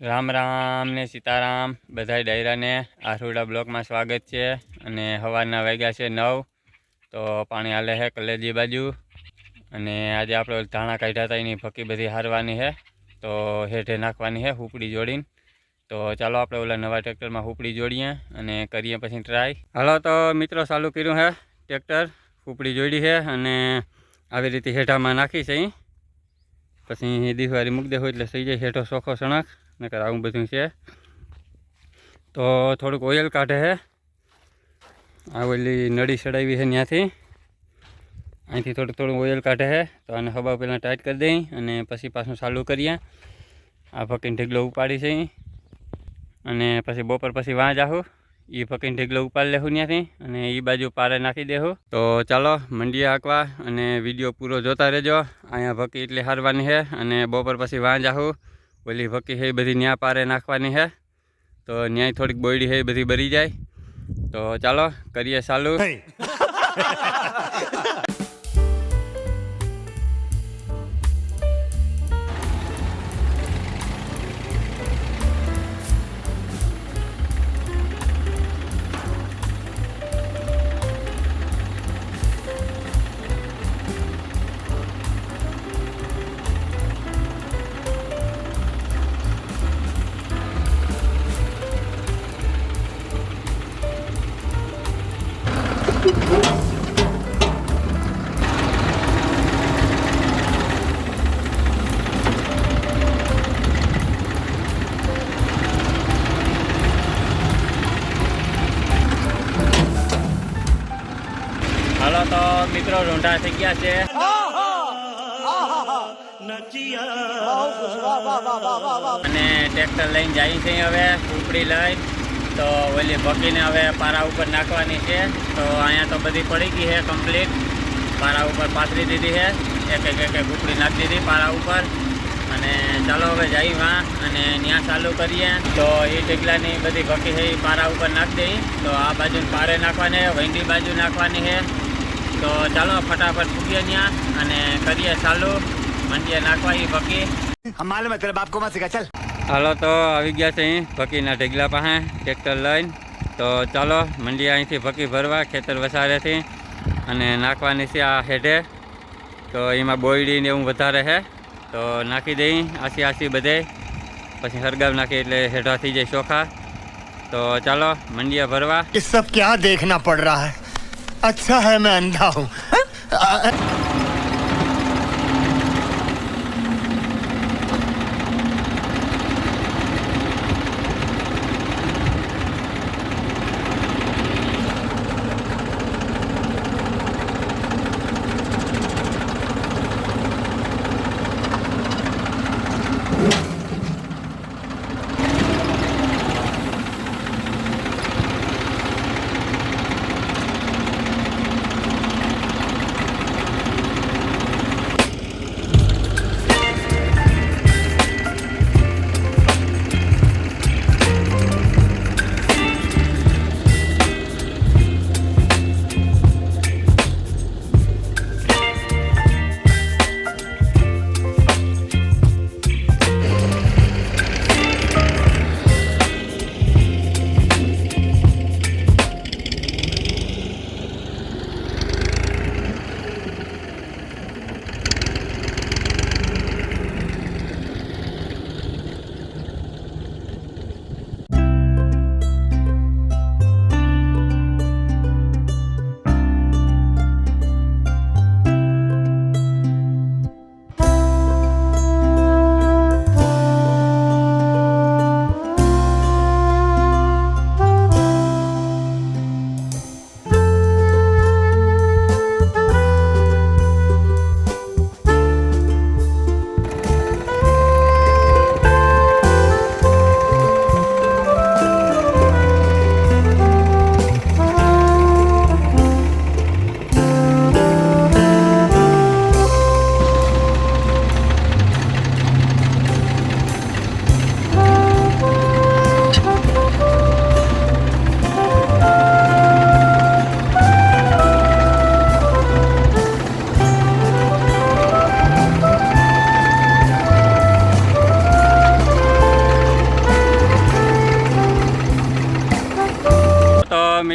રામ રામ ને સીતારામ બધાય ડાયરાને આઠુડા બ્લોકમાં સ્વાગત છે। અને સવારના વાગ્યા છે 9 તો પાણી હાલે છે કલેજી બાજુ। અને આજે આપણે ધાણા કાઢ્યા હતા એની ફકી બધી હારવાની છે તો હેઠે નાખવાની છે હુપડી જોડીને। તો ચાલો આપણે ઓલા નવા ટ્રેક્ટરમાં હુપડી જોડીએ અને કરીએ પછી ટ્રાય। હાલો તો મિત્રો ચાલુ કર્યું છે ટ્રેક્ટર, હુપડી જોડી છે અને આવી રીતે હેઠામાં નાખી છે। પછી દિવાળી મૂકી દેવું એટલે થઈ જાય હેઠો ચોખ્ખો સણક નકર આવું બધું છે। તો થોડુંક ઓઇલ કાઢે છે, આ ઓલી નળી ચડાવી છે ત્યાંથી, અહીંથી થોડું ઓઇલ કાઢે છે। તો આને હવા પહેલાં ટાઈટ કરી દઈ અને પછી પાછું ચાલુ કરીએ। આ ફકીને ઢીગલો ઉપાડી છે અને પછી બપોર પછી વાં જાઉં, એ ફકીને ઢીગલો ઉપાડી લેવું ત્યાંથી અને એ બાજુ પારે નાખી દેવું। તો ચાલો મંડીએ હાંકવા અને વિડીયો પૂરો જોતા રહેજો। અહીંયા ફકી એટલે હારવાની છે અને બપોર પછી વાં જાઉં, ઓલી ફકી છે એ બધી ન્યા પારે નાખવાની છે તો ન્યાય થોડીક બોયડી છે એ બધી બરી જાય। તો ચાલો કરીએ ચાલુ। હાલો તો મિત્રો રૂંઢા થઈ ગયા છે અને ટ્રેક્ટર લઈને જાય છે હવે ઉપડી લઈ। તો ઓલી ભકીને હવે પારા ઉપર નાખવાની છે। તો અહીંયા તો બધી પડી ગઈ છે કમ્પ્લીટ, પારા ઉપર પાથરી દીધી છે, એક એક ઉપડી નાખી દીધી પારા ઉપર। અને ચાલો હવે જઈ વાં અને ત્યાં ચાલુ કરીએ। તો એ ઢીગલાની બધી ભકી છે એ પારા ઉપર નાખી દઈ। તો આ બાજુ પારે નાખવાની છે, વૈંડી બાજુ નાખવાની છે। તો ચાલો ફટાફટ પૂગીએ ત્યાં અને કરીએ ચાલુ, મંડીએ નાખવા એ ભકી। હાલો તો આવી ગયા છે અહીં ભકીના ઢેગલા પાસે ટ્રેક્ટર લઈને। તો ચાલો મંડીએ અહીંથી ભકી ભરવા ખેતર વસારેથી અને નાખવાની છે આ હેઠે। તો એમાં બોયડી ને એવું વધારે છે તો નાખી દઈ આસી બધે, પછી હરગાવ નાખી એટલે હેઠા થઈ જાય ચોખા। તો ચાલો મંડીએ ભરવા। ये सब क्या देखना पड़ रहा है, अच्छा है मैं अंधा हूँ।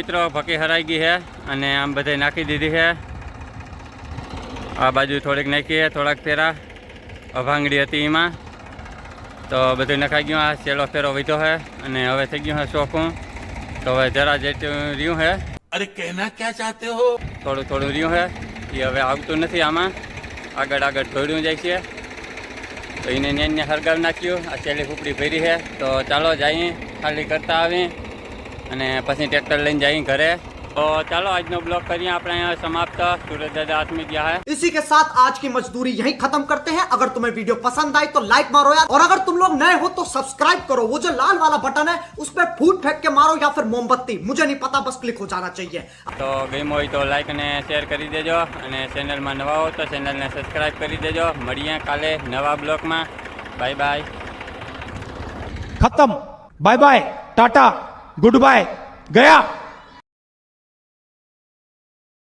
મિત્રો ભકી હરાઈ ગઈ છે અને આમ બધે નાખી દીધી છે. આ બાજુ થોડીક નાખી છે, થોડાક ફેરા અભાંગડી હતી એમાં તો બધું નખાઈ ગયું. આ છેલ્લો ફેરો વીધો છે અને હવે થઈ ગયું છે ચોખ્ખું. તો હવે જરા જેટલું રહ્યું છે, अरे कहना क्या चाहते हो? થોડું થોડું રહ્યું છે એ હવે આવતું નથી. આમાં આગળ આગળ ઢોળ્યું જાય છે તો એને ન્યાને હરગાવી નાખ્યું. આ છેલ્લી ફૂપડી ભરી છે તો ચાલો જઈએ ખાલી કરતા આવી અને પછી ટ્રેક્ટર લઈને જઈએ ઘરે. તો ચાલો આજનો બ્લોગ કરીએ આપણે અહીંયા समाप्त. सूरज दादा आत्मी गया है. इसी के साथ आज की मजदूरी यहीं खत्म करते हैं. अगर तुम्हें वीडियो पसंद आई तो लाइक मारो यार, और अगर तुम लोग नए हो तो सब्सक्राइब करो. वो जो लाल वाला बटन है उस पर फूट फेंक के मारो या फिर मोमबत्ती, मुझे नहीं पता, बस क्लिक हो जाना चाहिए. તો ગમ્યું હોય તો લાઈક અને શેર કરી દેજો અને ચેનલમાં નવા હો તો ચેનલને સબસ્ક્રાઈબ કરી દેજો. મળીએ કાલે નવા બ્લોગમાં. Bye bye. खत्म. Bye bye, tata, goodbye, गया.